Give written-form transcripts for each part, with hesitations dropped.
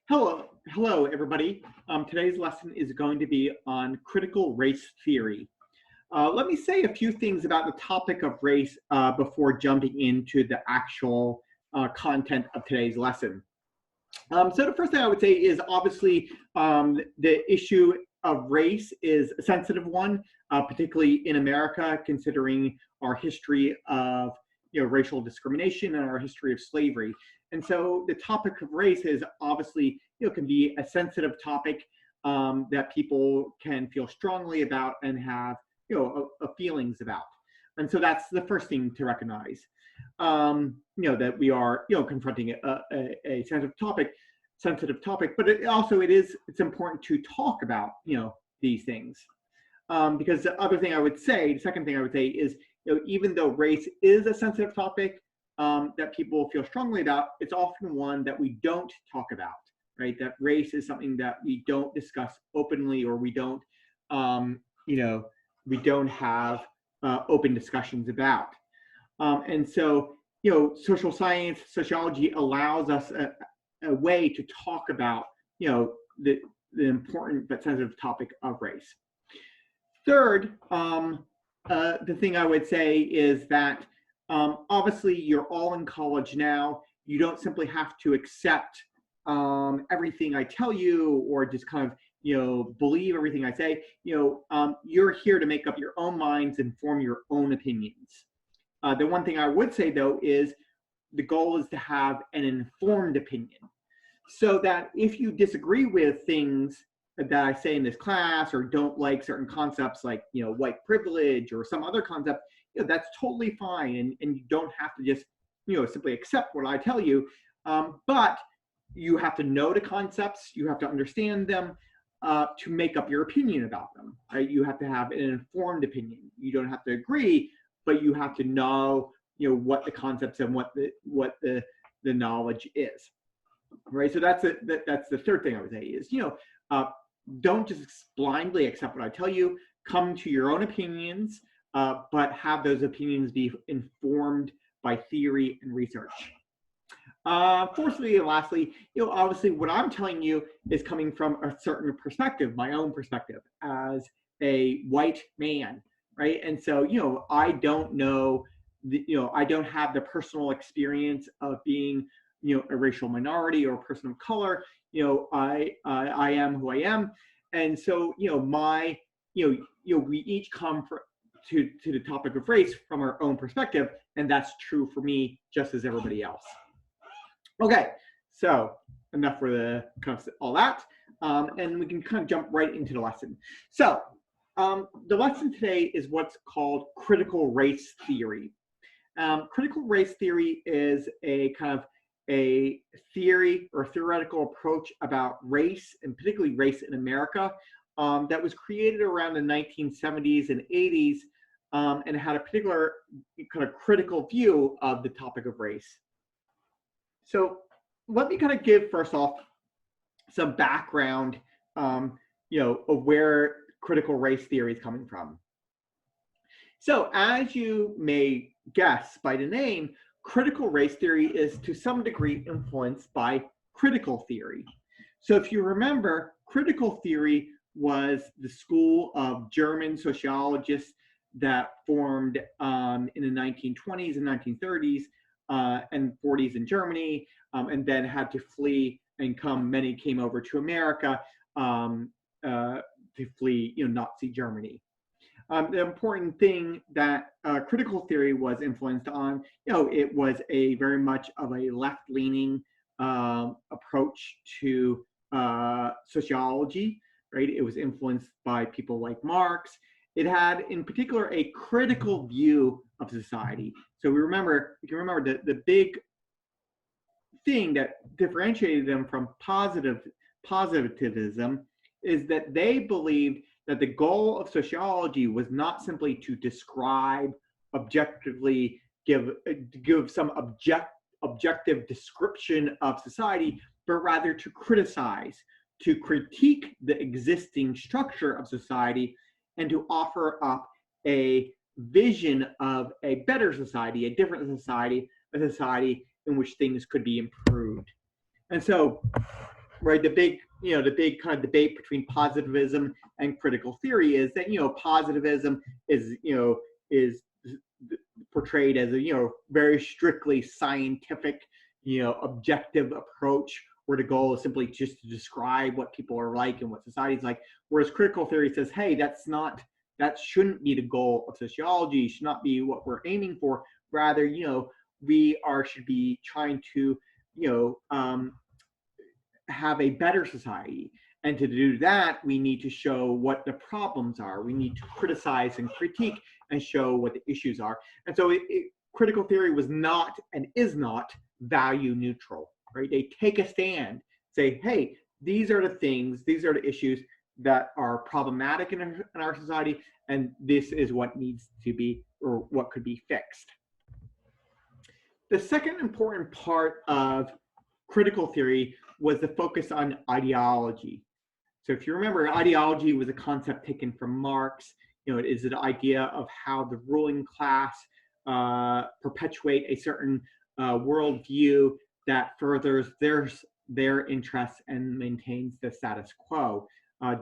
Hello, everybody. Today's lesson is going to be on critical race theory. Let me say a few things about the topic of race before jumping into the actual content of today's lesson. So the first thing I would say is obviously the issue of race is a sensitive one, particularly in America, considering our history of racial discrimination and our history of slavery. And so the topic of race is obviously can be a sensitive topic that people can feel strongly about and have feelings about. And so that's the first thing to recognize. That we are confronting a sensitive topic, but it's important to talk about these things. Because the second thing I would say is, even though race is a sensitive topic that people feel strongly about, it's often one that we don't talk about, right? That race is something that we don't discuss openly, or we don't have open discussions about. And so, social science, sociology allows us a way to talk about, the important but sensitive topic of race. Third, the thing I would say is that obviously you're all in college now. You don't simply have to accept everything I tell you, or just kind of believe everything I say. You're here to make up your own minds and form your own opinions. The one thing I would say, though, is the goal is to have an informed opinion, so that if you disagree with things that I say in this class, or don't like certain concepts like white privilege or some other concept, that's totally fine, and you don't have to just simply accept what I tell you, but you have to know the concepts, you have to understand them to make up your opinion about them, right? You have to have an informed opinion. You don't have to agree, but you have to know what the concepts and what the knowledge is, right? So that's the third thing I would say is don't just blindly accept what I tell you. Come to your own opinions, but have those opinions be informed by theory and research. Fourthly and lastly, obviously what I'm telling you is coming from a certain perspective, my own perspective as a white man, right? And so, I don't know, I don't have the personal experience of being, a racial minority or a person of color. I am who I am. And so, we each come to the topic of race from our own perspective, and that's true for me just as everybody else. Okay, so enough for the kind of all that, and we can kind of jump right into the lesson. So the lesson today is what's called critical race theory. Critical race theory is a kind of a theory or theoretical approach about race, and particularly race in America, that was created around the 1970s and 80s, and had a particular kind of critical view of the topic of race. So let me kind of give first off some background, of where critical race theory is coming from. So as you may guess by the name, critical race theory is to some degree influenced by critical theory. So if you remember, critical theory was the school of German sociologists that formed in the 1920s and 1930s and 40s in Germany, and then had to flee many came over to America to flee Nazi Germany. The important thing that critical theory was influenced on, it was a very much of a left-leaning approach to sociology, right? It was influenced by people like Marx. It had, in particular, a critical view of society. So you can remember the big thing that differentiated them from positivism is that they believed that the goal of sociology was not simply to describe objectively, give some objective description of society, but rather to criticize, to critique the existing structure of society, and to offer up a vision of a better society, a different society, a society in which things could be improved. And so right, the big kind of debate between positivism and critical theory is that, positivism is, is portrayed as a, very strictly scientific, objective approach where the goal is simply just to describe what people are like and what society's like. Whereas critical theory says, hey, that shouldn't be the goal of sociology, should not be what we're aiming for. Rather, should be trying to, have a better society. And to do that, we need to show what the problems are. We need to criticize and critique and show what the issues are. And so critical theory was not and is not value neutral, right? They take a stand, say, hey, these are the things, these are the issues that are problematic in our society, and this is what needs to be, or what could be fixed. The second important part of critical theory was the focus on ideology. So if you remember, ideology was a concept taken from Marx. It is an idea of how the ruling class perpetuate a certain worldview that furthers their interests and maintains the status quo.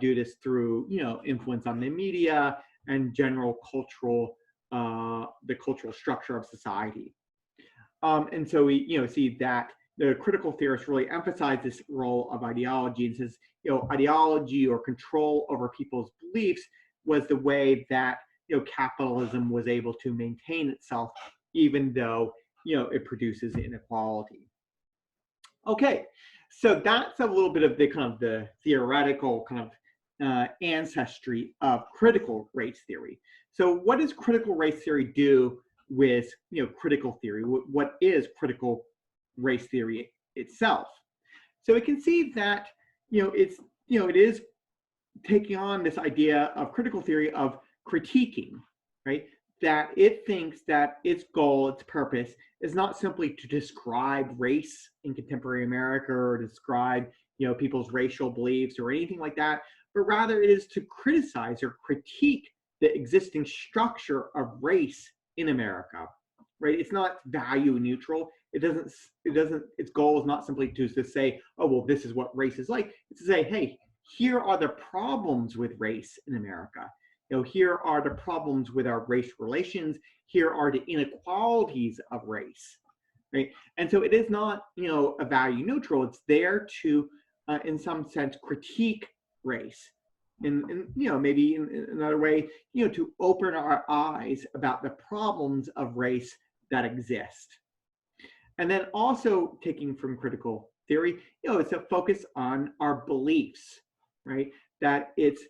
Do this through, influence on the media and general the cultural structure of society. And so we, see that the critical theorists really emphasize this role of ideology and says, ideology or control over people's beliefs was the way that, capitalism was able to maintain itself, even though, it produces inequality. Okay, so that's a little bit of the kind of the theoretical kind of ancestry of critical race theory. So what does critical race theory do with, critical theory? What is critical race theory itself? So we can see that, it is taking on this idea of critical theory of critiquing, right? That it thinks that its goal, its purpose, is not simply to describe race in contemporary America or describe, people's racial beliefs or anything like that, but rather it is to criticize or critique the existing structure of race in America, right? It's not value neutral. Its goal is not simply to say, oh, well, this is what race is like. It's to say, hey, here are the problems with race in America. Here are the problems with our race relations. Here are the inequalities of race, right? And so it is not, a value neutral. It's there to, in some sense, critique race. And maybe in another way, to open our eyes about the problems of race that exist. And then also taking from critical theory, it's a focus on our beliefs, right? That it's,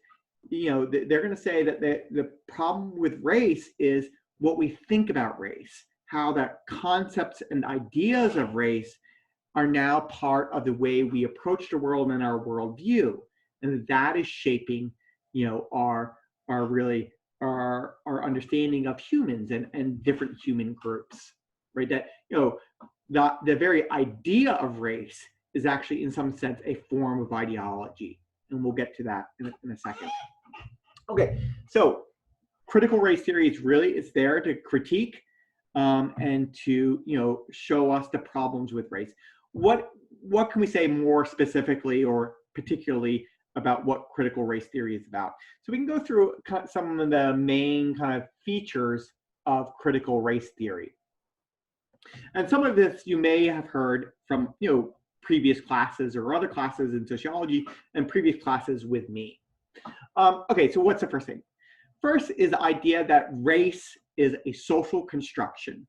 they're going to say that the problem with race is what we think about race, how that concepts and ideas of race are now part of the way we approach the world and our worldview. And that is shaping, our understanding of humans and different human groups, right? That, the very idea of race is actually, in some sense, a form of ideology. And we'll get to that in a second. Okay, so critical race theory is there to critique and to, show us the problems with race. What can we say more specifically or particularly about what critical race theory is about? So we can go through some of the main kind of features of critical race theory. And some of this you may have heard from, previous classes or other classes in sociology and previous classes with me. Okay, so what's the first thing? First is the idea that race is a social construction.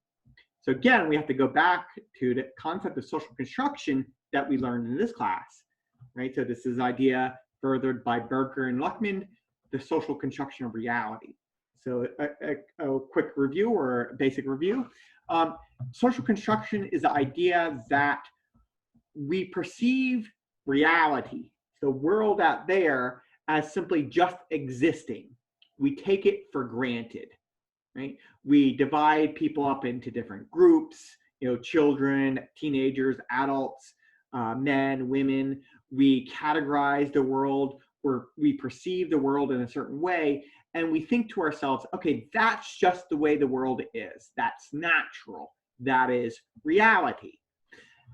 So again, we have to go back to the concept of social construction that we learned in this class, right? So this is idea furthered by Berger and Luckman, the social construction of reality. So a quick review or a basic review. Social construction is the idea that we perceive reality, the world out there, as simply just existing. We take it for granted, right? We divide people up into different groups, children, teenagers, adults, men, women. We categorize the world, or we perceive the world in a certain way, and we think to ourselves, okay, that's just the way the world is. That's natural. That is reality.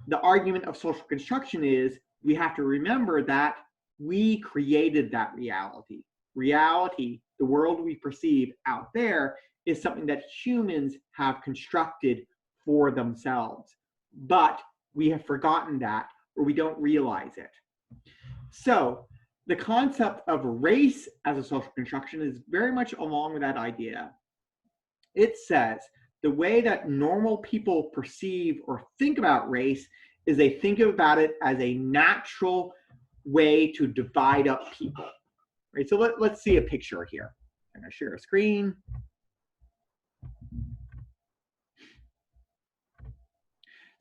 The argument of social construction is we have to remember that we created that reality. Reality, the world we perceive out there, is something that humans have constructed for themselves. But we have forgotten that, or we don't realize it. So the concept of race as a social construction is very much along with that idea. It says the way that normal people perceive or think about race is they think about it as a natural way to divide up people. Right? So let's see a picture here. I'm going to share a screen.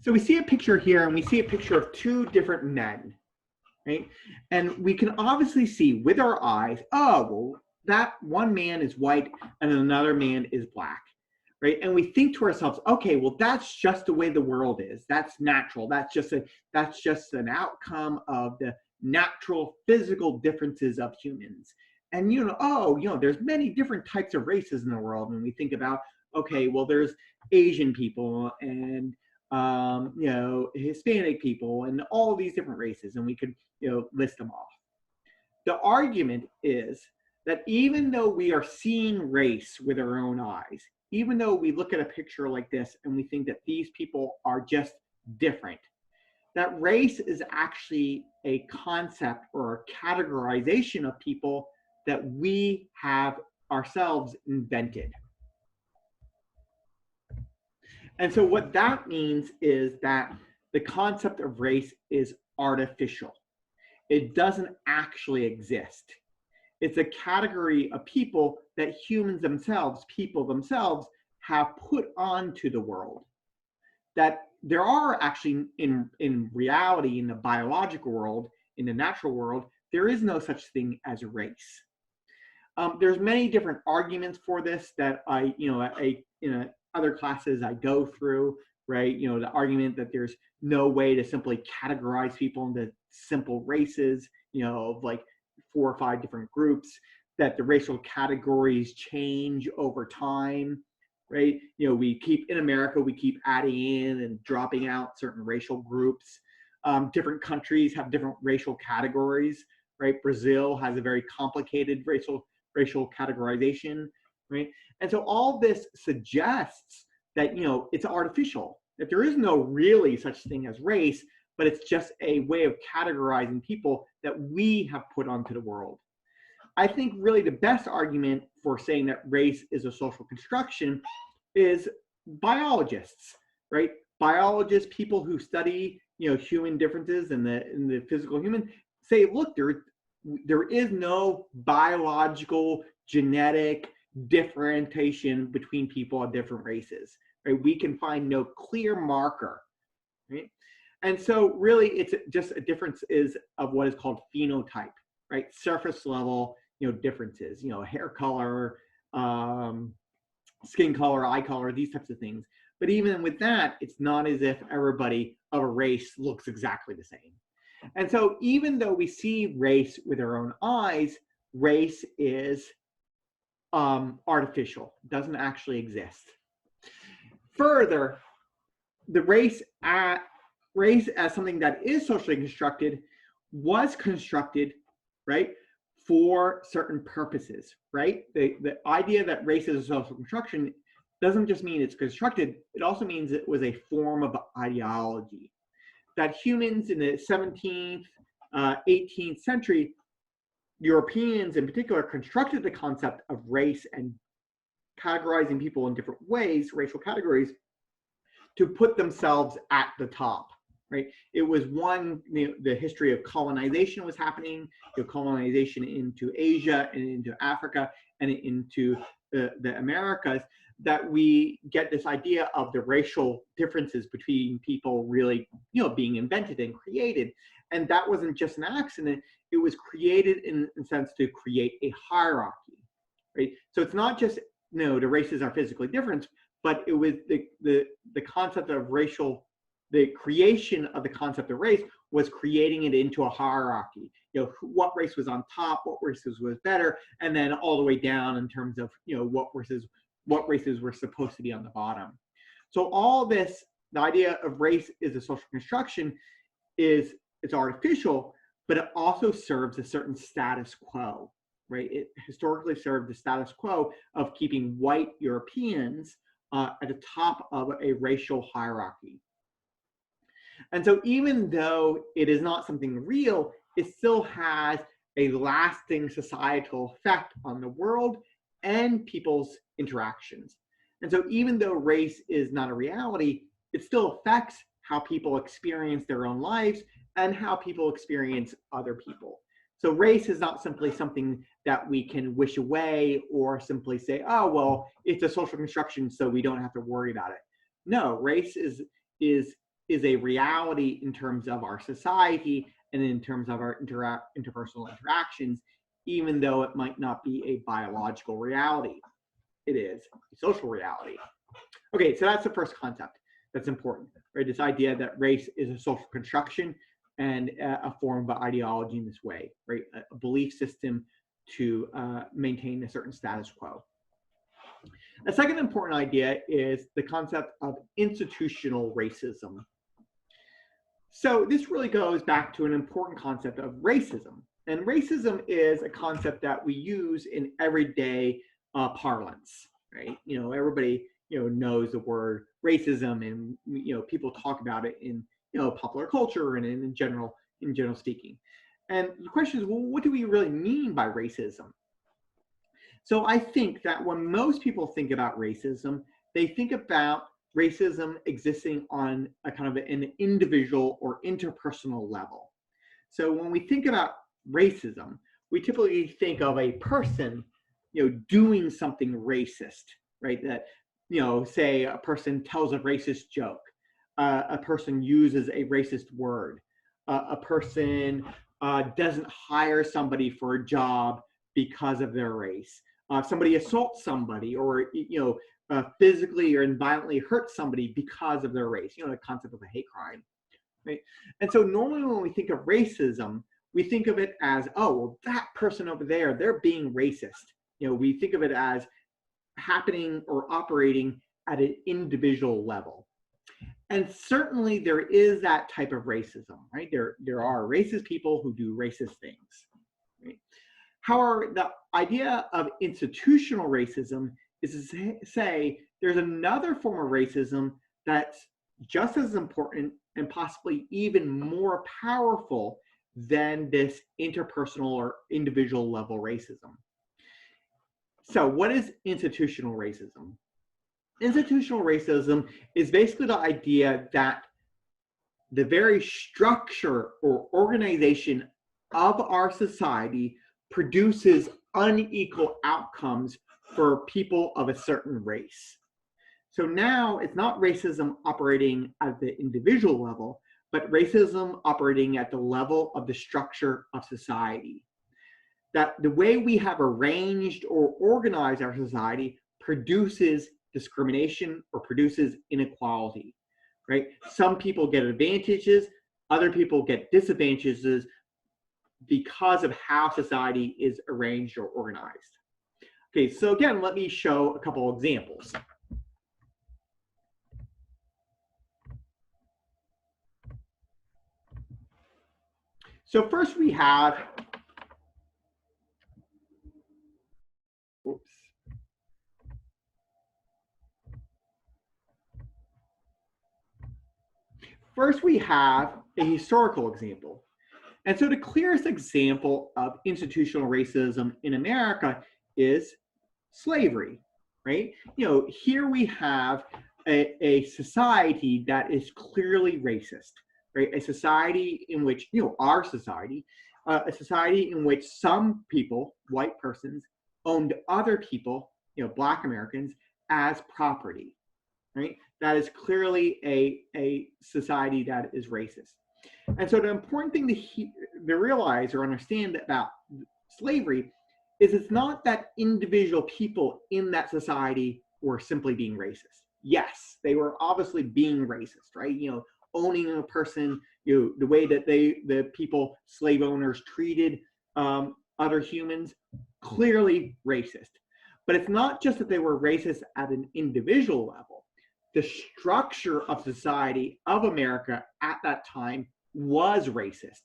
So we see a picture here, and we see a picture of two different men, right? And we can obviously see with our eyes, oh, well, that one man is white and another man is black, right? And we think to ourselves, okay, well, that's just the way the world is. That's natural. That's just an outcome of the natural physical differences of humans. And there's many different types of races in the world. And we think about, okay, well, there's Asian people and Hispanic people and all these different races, and we could list them off. The argument is that even though we are seeing race with our own eyes, even though we look at a picture like this and we think that these people are just different, that race is actually a concept or a categorization of people that we have ourselves invented. And so what that means is that the concept of race is artificial. It doesn't actually exist. It's a category of people that people themselves, have put onto the world. That there are actually, in reality, in the biological world, in the natural world, there is no such thing as race. There's many different arguments for this that in other classes I go through, right? The argument that there's no way to simply categorize people into simple races, of like 4 or 5 different groups, that the racial categories change over time, right? In America, we keep adding in and dropping out certain racial groups. Different countries have different racial categories, right? Brazil has a very complicated racial categorization, right? And so all this suggests that, it's artificial, that there is no really such thing as race, but it's just a way of categorizing people that we have put onto the world. I think really the best argument for saying that race is a social construction is biologists, right? Biologists, people who study, human differences in the physical human, say, look, there is no biological genetic differentiation between people of different races, right? We can find no clear marker, right? And so really it's just a difference of what is called phenotype, right? Surface level, differences, hair color, skin color, eye color, these types of things. But even with that, it's not as if everybody of a race looks exactly the same. And so even though we see race with our own eyes, race is artificial, doesn't actually exist. Further, the race as something that is socially constructed was constructed, right, for certain purposes, right? The idea that race is a social construction doesn't just mean it's constructed, it also means it was a form of ideology. That humans in the 17th, 18th century, Europeans in particular, constructed the concept of race and categorizing people in different ways, racial categories, to put themselves at the top, right? It was the history of colonization was happening, colonization into Asia and into Africa and into the Americas, that we get this idea of the racial differences between people really, being invented and created. And that wasn't just an accident, it was created in a sense to create a hierarchy, right? So it's not just, the races are physically different, but it was the concept of racial, the creation of the concept of race was creating it into a hierarchy. What race was on top, what races was better, and then all the way down in terms of, what races were supposed to be on the bottom. So all this, the idea of race is a social construction, is it's artificial, but it also serves a certain status quo, right? It historically served the status quo of keeping white Europeans at the top of a racial hierarchy. And so even though it is not something real, it still has a lasting societal effect on the world and people's interactions. And so even though race is not a reality, it still affects how people experience their own lives and how people experience other people. So race is not simply something that we can wish away or simply say, oh, well, it's a social construction, so we don't have to worry about it. No, race is a reality in terms of our society and in terms of our interpersonal interactions, even though it might not be a biological reality. It is a social reality. Okay, so that's the first concept that's important, right? This idea that race is a social construction and a form of ideology in this way, right? A belief system to maintain a certain status quo. A second important idea is the concept of institutional racism. So this really goes back to an important concept of racism. And racism is a concept that we use in everyday parlance, right? Everybody, knows the word racism, and, people talk about it in, popular culture and in general speaking. And the question is, well, what do we really mean by racism? So I think that when most people think about racism, they think about racism existing on a kind of an individual or interpersonal level. So when we think about racism, we typically think of a person, doing something racist, right? That, say a person tells a racist joke, a person uses a racist word, a person doesn't hire somebody for a job because of their race. Somebody assaults somebody, or physically or violently hurts somebody because of their race. The concept of a hate crime, right? And so normally when we think of racism, we think of it as, oh, well, that person over there, they're being racist. We think of it as happening or operating at an individual level. And certainly there is that type of racism, right? There are racist people who do racist things, right? However, the idea of institutional racism is to say there's another form of racism that's just as important and possibly even more powerful than this interpersonal or individual level racism. So what is institutional racism? Institutional racism is basically the idea that the very structure or organization of our society produces unequal outcomes for people of a certain race. So now it's not racism operating at the individual level, but racism operating at the level of the structure of society. That the way we have arranged or organized our society produces discrimination or produces inequality, right? Some people get advantages, other people get disadvantages because of how society is arranged or organized. Okay, so again, let me show a couple of examples. So first we have, oops. First we have a historical example. And so the clearest example of institutional racism in America is slavery, right? Here we have a society that is clearly racist, right? A society in which, our society, a society in which some people, white persons, owned other people, Black Americans, as property, right? That is clearly a society that is racist. And so the important thing to realize or understand about slavery is it's not that individual people in that society were simply being racist. Yes, they were obviously being racist, right? Owning a person, the way that the people, slave owners treated other humans, clearly racist. But it's not just that they were racist at an individual level. The structure of society of America at that time was racist,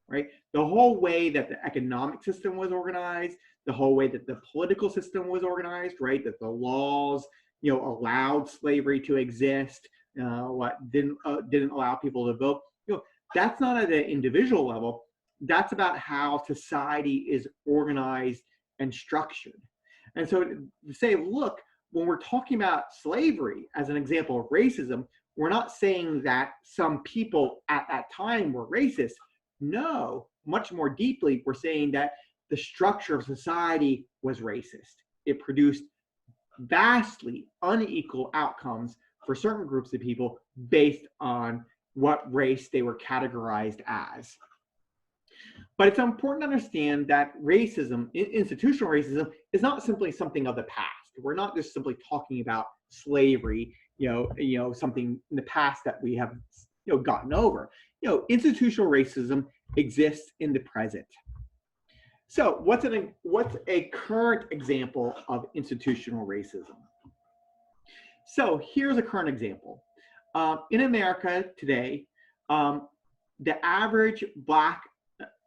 right? The whole way that the economic system was organized, the whole way that the political system was organized, right? That the laws, allowed slavery to exist, what didn't allow people to vote. That's not at an individual level. That's about how society is organized and structured. And so to say, look, when we're talking about slavery as an example of racism, we're not saying that some people at that time were racist. No, much more deeply, we're saying that the structure of society was racist. It produced vastly unequal outcomes for certain groups of people based on what race they were categorized as. But it's important to understand that racism, institutional racism, is not simply something of the past. We're not just simply talking about slavery, something in the past that we have, gotten over. Institutional racism exists in the present. So what's a current example of institutional racism? So here's a current example. In America today, the average Black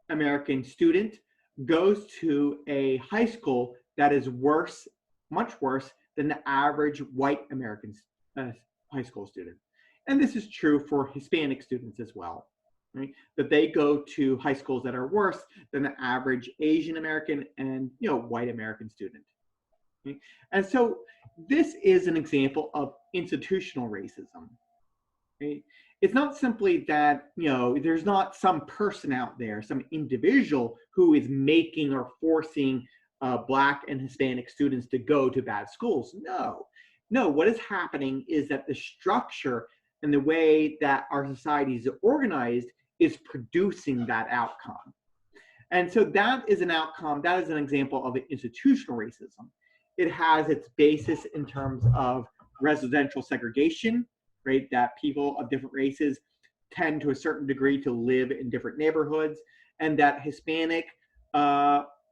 American student goes to a high school that is worse, much worse than the average white American high school student. And this is true for Hispanic students as well, right? That they go to high schools that are worse than the average Asian American and white American student. Okay? And so this is an example of institutional racism. Right? It's not simply that, there's not some person out there, some individual who is making or forcing Black and Hispanic students to go to bad schools. No, what is happening is that the structure and the way that our society is organized is producing that outcome. And so that is an outcome, that is an example of institutional racism. It has its basis in terms of residential segregation, right? That people of different races tend to a certain degree to live in different neighborhoods, and that Hispanic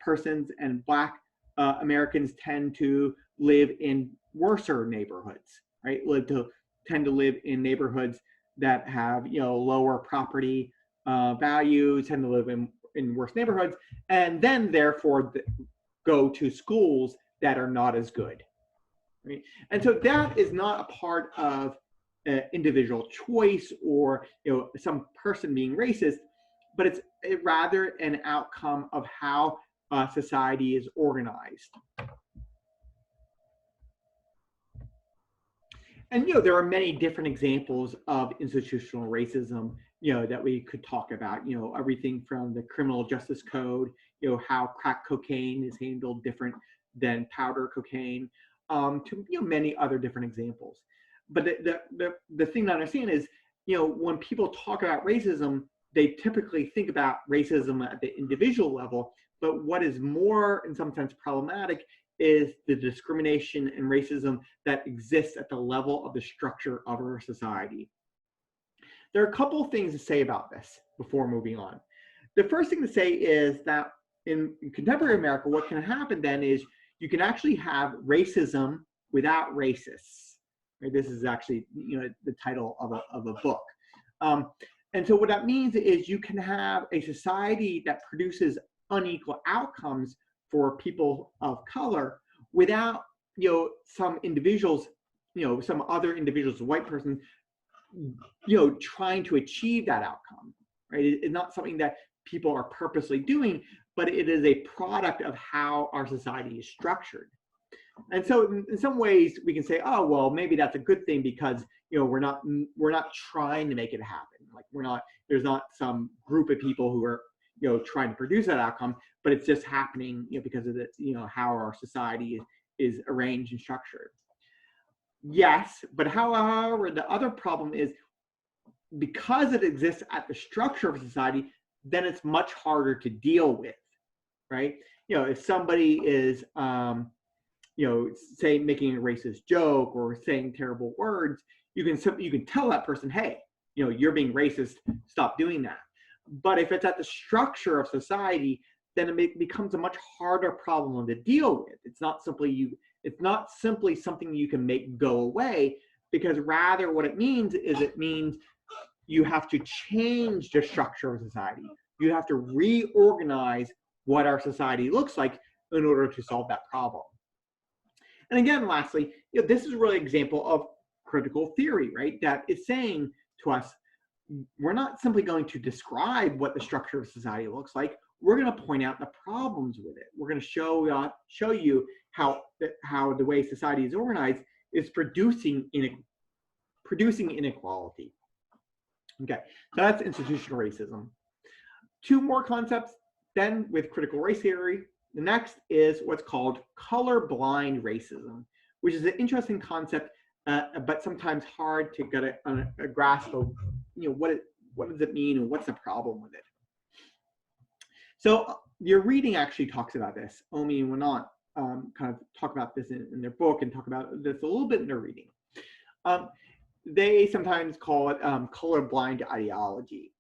persons and Black Americans tend to live in worser neighborhoods, right? Tend to live in neighborhoods that have lower property values, tend to live in worse neighborhoods, and then therefore go to schools that are not as good, right? And so that is not a part of individual choice or some person being racist, but it's rather an outcome of how society is organized. And there are many different examples of institutional racism that we could talk about. Everything from the criminal justice code, how crack cocaine is handled different than powder cocaine, to many other different examples. But the thing to understand is, when people talk about racism, they typically think about racism at the individual level. But what is more, in some sense, problematic is the discrimination and racism that exists at the level of the structure of our society. There are a couple of things to say about this before moving on. The first thing to say is that in contemporary America, what can happen then is you can actually have racism without racists. Right? This is actually the title of a book. And so what that means is you can have a society that produces unequal outcomes for people of color without some individuals, some other individuals, a white person, trying to achieve that outcome, right? It's not something that people are purposely doing, but it is a product of how our society is structured. And so in some ways we can say, oh, well, maybe that's a good thing because we're not trying to make it happen. Like there's not some group of people who are trying to produce that outcome, but it's just happening because of the how our society is arranged and structured. Yes, but however, the other problem is because it exists at the structure of society, then it's much harder to deal with, right? If somebody is say making a racist joke or saying terrible words, you can tell that person, hey, you're being racist, stop doing that. But if it's at the structure of society, then it becomes a much harder problem to deal with. It's not simply something you can make go away, because rather what it means you have to change the structure of society. You have to reorganize what our society looks like in order to solve that problem. And again, lastly, this is really an example of critical theory, right? That is saying to us, we're not simply going to describe what the structure of society looks like. We're going to point out the problems with it. We're going to show you how the way society is organized is producing inequality. Okay, so that's institutional racism. Two more concepts then with critical race theory. The next is what's called colorblind racism, which is an interesting concept, but sometimes hard to get a grasp of, what does it mean and what's the problem with it. So your reading actually talks about this. Omi and Winant kind of talk about this in their book and talk about this a little bit in their reading. They sometimes call it colorblind ideology.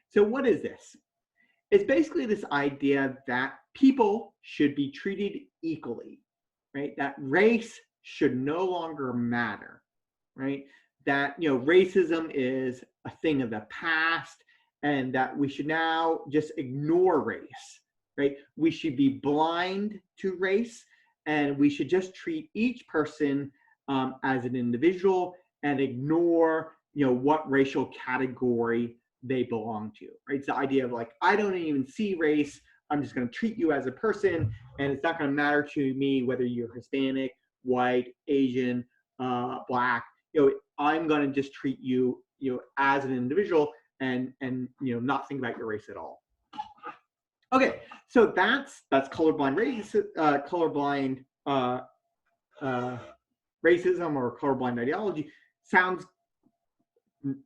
So what is this? It's basically this idea that people should be treated equally, right? That race should no longer matter, right? That, racism is a thing of the past and that we should now just ignore race, right? We should be blind to race and we should just treat each person as an individual and ignore, what racial category they belong to, right? It's the idea of like, I don't even see race. I'm just going to treat you as a person, and it's not going to matter to me whether you're Hispanic, white, Asian, black. I'm going to just treat you, as an individual, and not think about your race at all. Okay, so that's colorblind race, colorblind racism or colorblind ideology. Sounds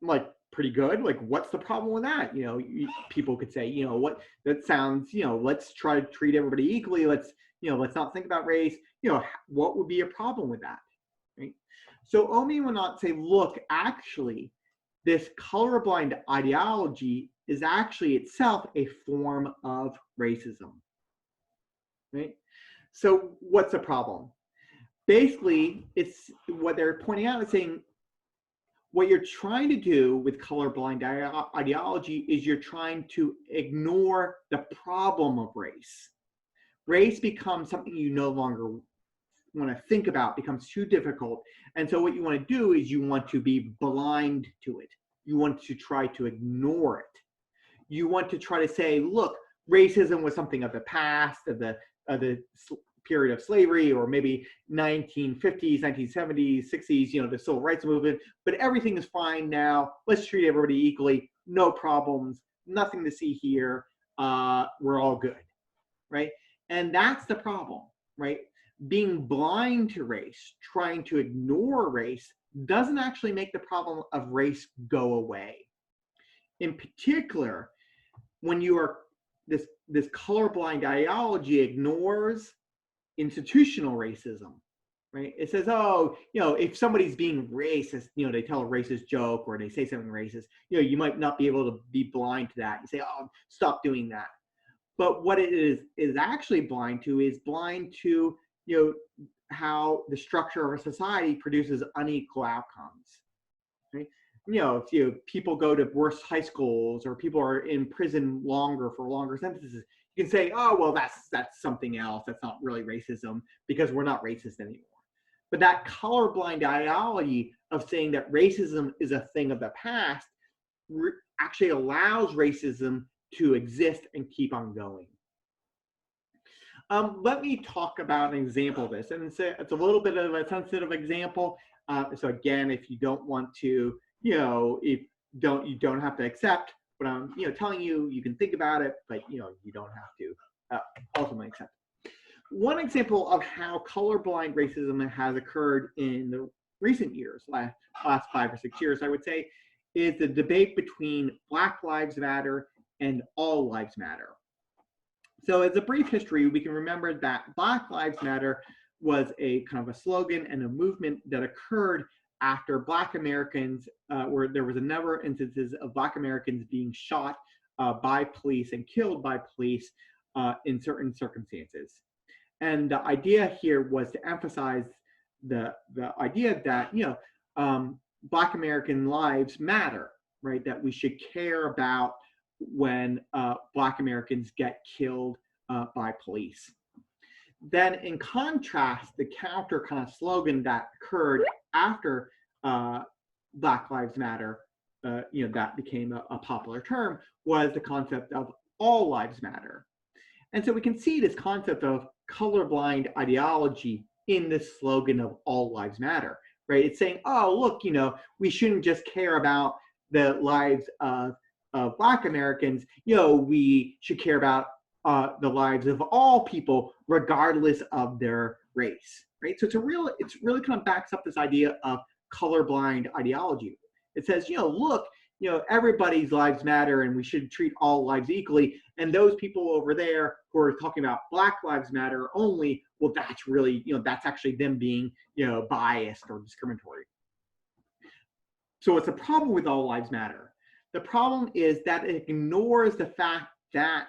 like pretty good. Like, what's the problem with that? People could say, what that sounds, let's try to treat everybody equally. Let's not think about race. What would be a problem with that? Right? So Omi will not say, look, actually, this colorblind ideology is actually itself a form of racism. Right? So what's the problem? Basically, it's what they're pointing out is saying, what you're trying to do with colorblind ideology is you're trying to ignore the problem of race. Race becomes something you no longer want to think about, becomes too difficult. And so what you want to do is you want to be blind to it. You want to try to ignore it. You want to try to say, look, racism was something of the past, of the period of slavery, or maybe 1950s, 1970s, 60s, the civil rights movement, but everything is fine now. Let's treat everybody equally. No problems, nothing to see here. We're all good, right? And that's the problem, right? Being blind to race, trying to ignore race, doesn't actually make the problem of race go away. In particular, when you are this colorblind ideology ignores institutional racism, right? It says, oh, if somebody's being racist, they tell a racist joke or they say something racist, you might not be able to be blind to that. You say, oh, stop doing that. But what it is actually blind to, how the structure of a society produces unequal outcomes, right? If people go to worse high schools or people are in prison for longer sentences, you can say, oh, well, that's something else. That's not really racism because we're not racist anymore. But that colorblind ideology of saying that racism is a thing of the past actually allows racism to exist and keep on going. Let me talk about an example of this, and it's a little bit of a sensitive example. So again, if you don't want to, you don't have to accept what I'm, telling you. You can think about it, but you don't have to ultimately accept. One example of how colorblind racism has occurred in the recent years, last 5 or 6 years, I would say, is the debate between Black Lives Matter and All Lives Matter. So as a brief history, we can remember that Black Lives Matter was a kind of a slogan and a movement that occurred after Black Americans, where there was a number of instances of Black Americans being shot by police and killed by police in certain circumstances. And the idea here was to emphasize the idea that Black American lives matter, right? That we should care about when Black Americans get killed by police. Then in contrast, the counter kind of slogan that occurred after Black Lives Matter, that became a popular term, was the concept of all lives matter. And so we can see this concept of colorblind ideology in this slogan of all lives matter, right? It's saying, oh, look, we shouldn't just care about the lives of Black Americans, we should care about the lives of all people, regardless of their race, right? So it's really kind of backs up this idea of colorblind ideology. It says, look, everybody's lives matter and we should treat all lives equally. And those people over there who are talking about Black Lives Matter only, well, that's really, that's actually them being, biased or discriminatory. So what's the problem with all lives matter? The problem is that it ignores the fact that,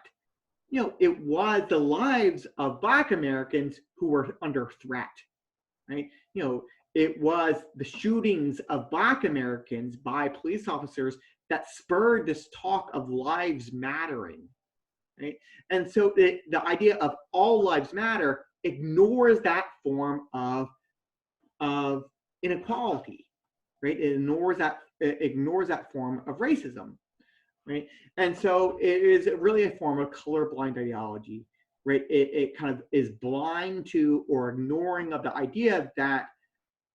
it was the lives of Black Americans who were under threat, right? It was the shootings of Black Americans by police officers that spurred this talk of lives mattering, right? And so the idea of all lives matter ignores that form of inequality, right? It ignores that form of racism, right? And so it is really a form of colorblind ideology, right? It kind of is blind to or ignoring of the idea that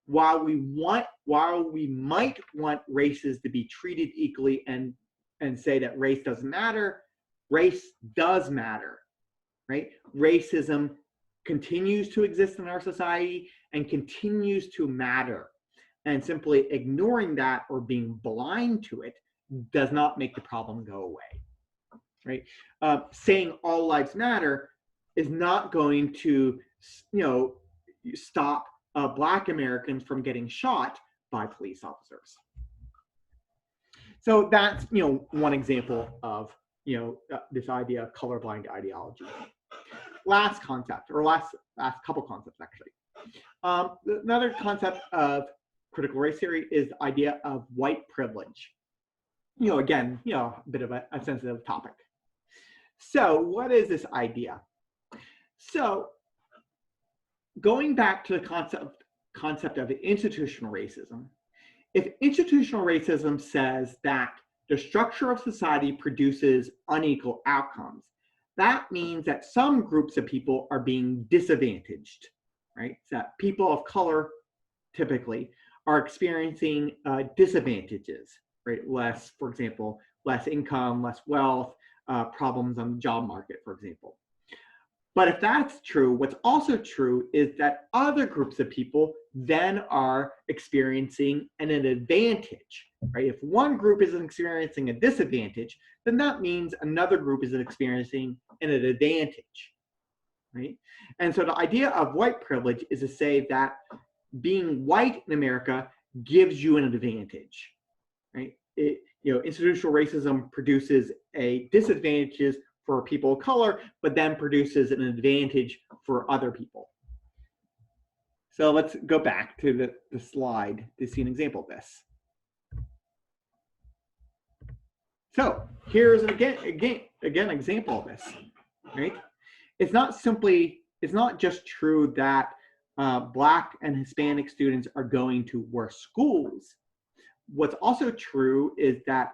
while we might want races to be treated equally and say that race doesn't matter, race does matter, right? Racism continues to exist in our society and continues to matter. And simply ignoring that or being blind to it does not make the problem go away, right? Saying all lives matter is not going to, stop Black Americans from getting shot by police officers. So that's, one example of, this idea of colorblind ideology. Last concept, or last couple concepts actually. Another concept of critical race theory is the idea of white privilege. Again, a bit of a sensitive topic. So what is this idea? So going back to the concept of institutional racism, if institutional racism says that the structure of society produces unequal outcomes, that means that some groups of people are being disadvantaged, right? So that people of color typically are experiencing disadvantages, right? For example, less income, less wealth, problems on the job market, for example. But if that's true, what's also true is that other groups of people then are experiencing an advantage, right? If one group is experiencing a disadvantage, then that means another group is experiencing an advantage, right? And so the idea of white privilege is to say that being white in America gives you an advantage, right? Institutional racism produces a disadvantages for people of color, but then produces an advantage for other people. So let's go back to the slide to see an example of this. So here's again example of this, right? It's not just true that Black and Hispanic students are going to worse schools. What's also true is that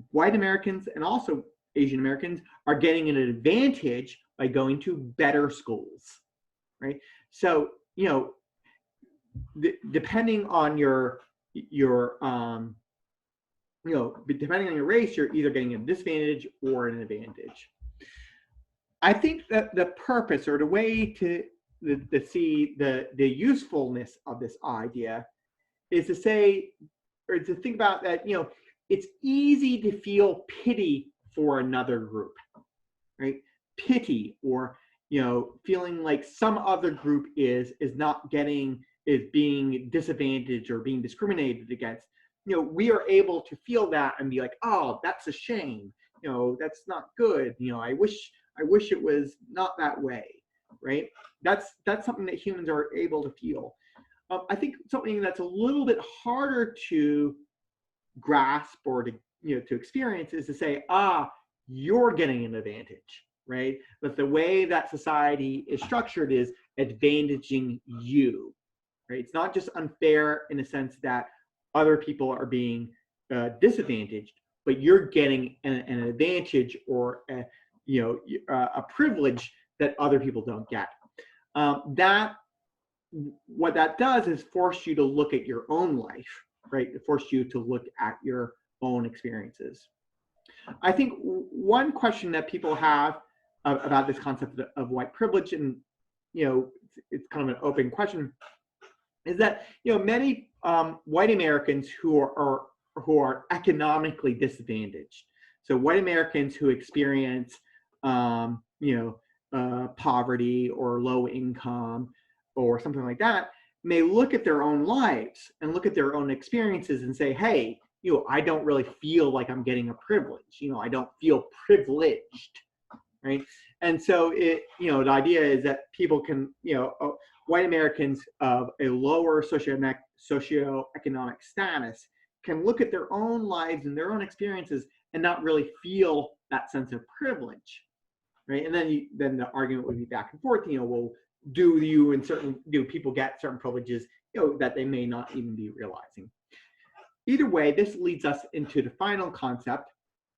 white Americans and also Asian Americans are getting an advantage by going to better schools, right? So, depending on your depending on your race, you're either getting a disadvantage or an advantage. I think that the purpose or the way to see the usefulness of this idea is to say, or to think about that, it's easy to feel pity for another group, right? Pity, or feeling like some other group is being disadvantaged or being discriminated against. We are able to feel that and be like, oh, that's a shame. That's not good. I wish it was not that way, right? That's something that humans are able to feel. I think something that's a little bit harder to grasp or to experience is to say, you're getting an advantage, right? But the way that society is structured is advantaging you, right? It's not just unfair in the sense that other people are being disadvantaged, but you're getting an advantage or a privilege that other people don't get. What that does is force you to look at your own life, right? It forces you to look at your own experiences. I think one question that people have about this concept of white privilege, and it's kind of an open question, is that many white Americans who are economically disadvantaged, so white Americans who experience poverty or low income or something like that, may look at their own lives and look at their own experiences and say, hey, I don't really feel like I'm getting a privilege. I don't feel privileged, right? And so the idea is that people can, white Americans of a lower socioeconomic status can look at their own lives and their own experiences and not really feel that sense of privilege, right? And then the argument would be back and forth, well, do people get certain privileges, that they may not even be realizing? Either way, this leads us into the final concept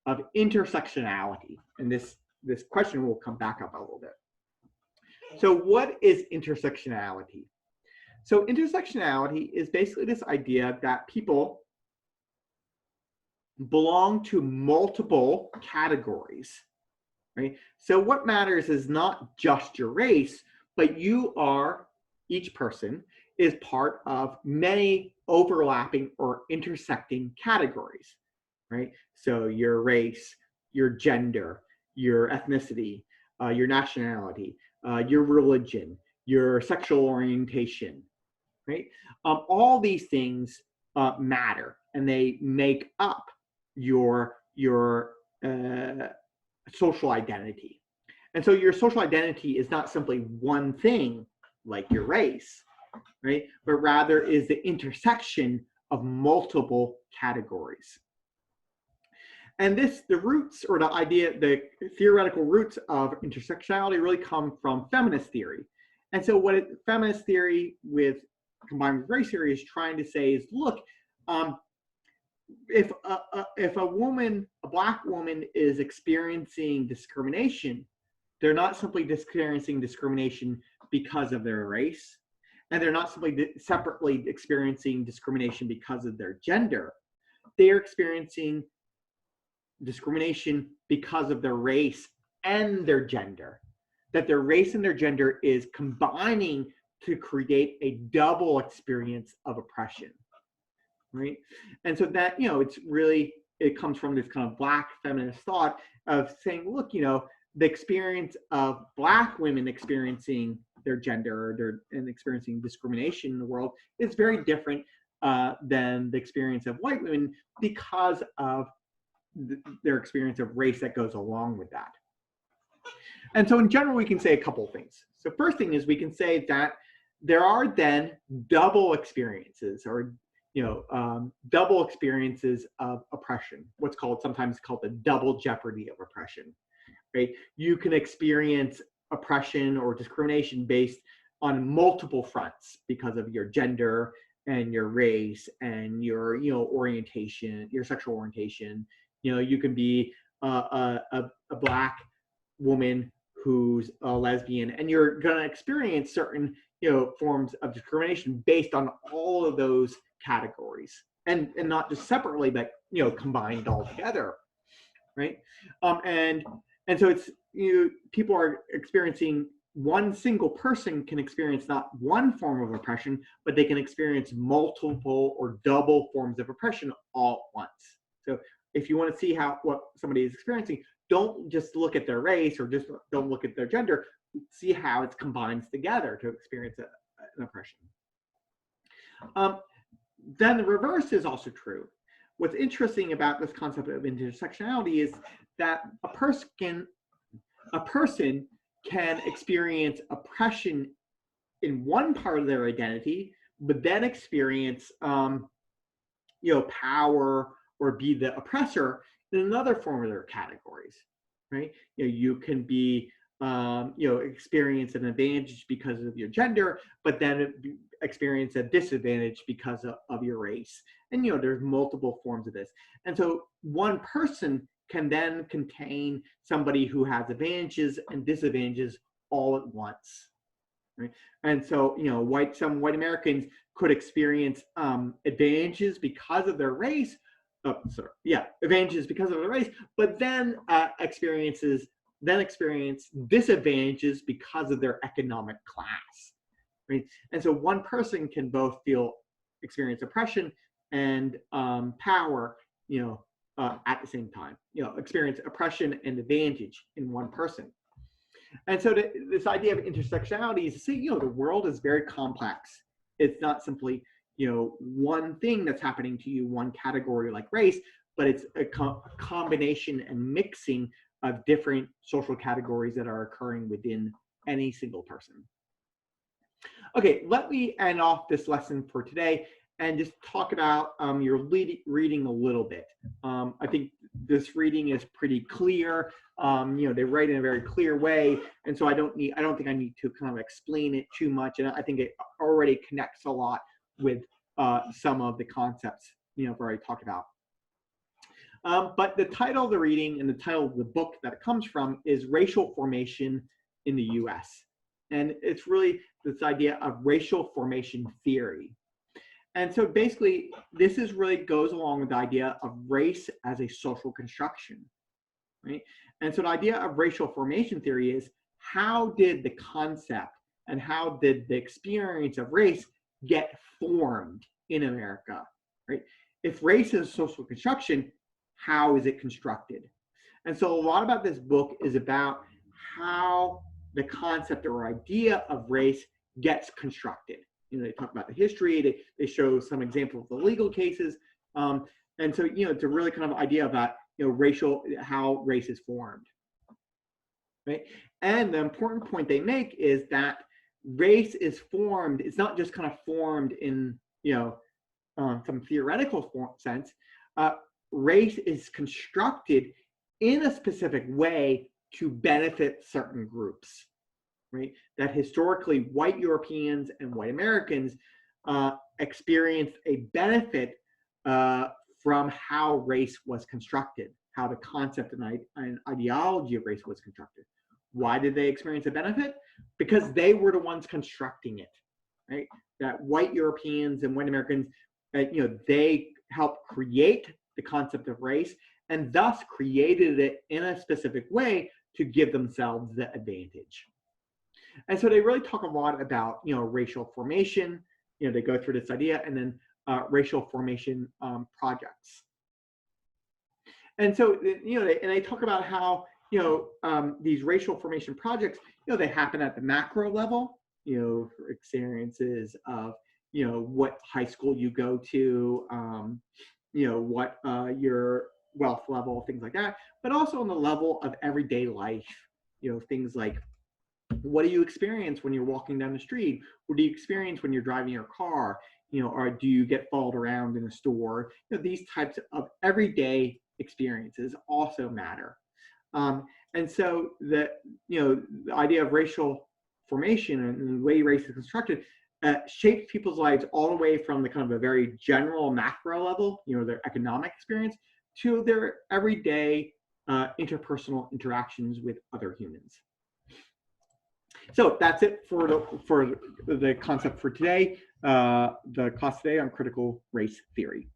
of intersectionality. And this question will come back up a little bit. So what is intersectionality? So intersectionality is basically this idea that people belong to multiple categories, right? So what matters is not just your race, but each person is part of many overlapping or intersecting categories, right? So your race, your gender, your ethnicity, your nationality, your religion, your sexual orientation, right? All these things matter, and they make up your social identity. And so your social identity is not simply one thing like your race, right? But rather is the intersection of multiple categories. And the roots, or the theoretical roots of intersectionality really come from feminist theory. And so what feminist theory combined with race theory is trying to say is, look, if a Black woman is experiencing discrimination, they're not simply experiencing discrimination because of their race, and they're not simply separately experiencing discrimination because of their gender. They're experiencing discrimination because of their race and their gender. That their race and their gender is combining to create a double experience of oppression, right? And so that, it comes from this kind of Black feminist thought of saying, look, the experience of Black women experiencing their gender and experiencing discrimination in the world is very different than the experience of white women because of their experience of race that goes along with that. And so in general, we can say a couple of things. So first thing is we can say that there are then double experiences, or double experiences of oppression, sometimes called the double jeopardy of oppression. Right? You can experience oppression or discrimination based on multiple fronts because of your gender and your race and your orientation, your sexual orientation. You can be a Black woman who's a lesbian, and you're going to experience certain forms of discrimination based on all of those categories, and not just separately, but combined all together, right? And so it's people are experiencing, one single person can experience not one form of oppression, but they can experience multiple or double forms of oppression all at once. So if you want to see what somebody is experiencing, don't just look at their race or just don't look at their gender. See how it combines together to experience an oppression. Then the reverse is also true. What's interesting about this concept of intersectionality is that a person can experience oppression in one part of their identity, but then experience power or be the oppressor in another form of their categories, right? You can be, experience an advantage because of your gender, but then experience a disadvantage because of your race. And, there's multiple forms of this. And so one person can then contain somebody who has advantages and disadvantages all at once. Right? And so, some white Americans could experience advantages because of their race. Advantages because of their race, but then experience disadvantages because of their economic class. Right? And so one person can both experience oppression and power, at the same time. Experience oppression and advantage in one person. And so this idea of intersectionality is to say, the world is very complex. It's not simply, one thing that's happening to you, one category like race, but it's a combination and mixing of different social categories that are occurring within any single person. Okay, let me end off this lesson for today and just talk about your reading a little bit. I think this reading is pretty clear. They write in a very clear way, and so I don't think I need to kind of explain it too much. And I think it already connects a lot with some of the concepts I've already talked about. But the title of the reading and the title of the book that it comes from is Racial Formation in the U.S. And it's really this idea of racial formation theory. And so basically, this really goes along with the idea of race as a social construction, right? And so the idea of racial formation theory is, how did the concept and how did the experience of race get formed in America, right? If race is social construction, how is it constructed? And so a lot about this book is about how the concept or idea of race gets constructed. They talk about the history, they show some examples of the legal cases. And so, it's a really kind of idea about, how race is formed, right? And the important point they make is that race is formed, it's not just kind of formed in, some theoretical sense. Race is constructed in a specific way to benefit certain groups. Right? That historically white Europeans and white Americans experienced a benefit from how race was constructed, how the concept and ideology of race was constructed. Why did they experience a benefit? Because they were the ones constructing it, right? That white Europeans and white Americans, they helped create the concept of race and thus created it in a specific way to give themselves the advantage. And so they really talk a lot about, racial formation. They go through this idea, and then racial formation projects. And so, they talk about how, these racial formation projects, they happen at the macro level, for experiences of, what high school you go to, what your wealth level, things like that, but also on the level of everyday life, things like, what do you experience when you're walking down the street? What do you experience when you're driving your car? Or do you get followed around in a store? These types of everyday experiences also matter. And so the idea of racial formation and the way race is constructed shapes people's lives all the way from the kind of a very general macro level, their economic experience, to their everyday interpersonal interactions with other humans. So that's it for the concept for today, the class today on critical race theory.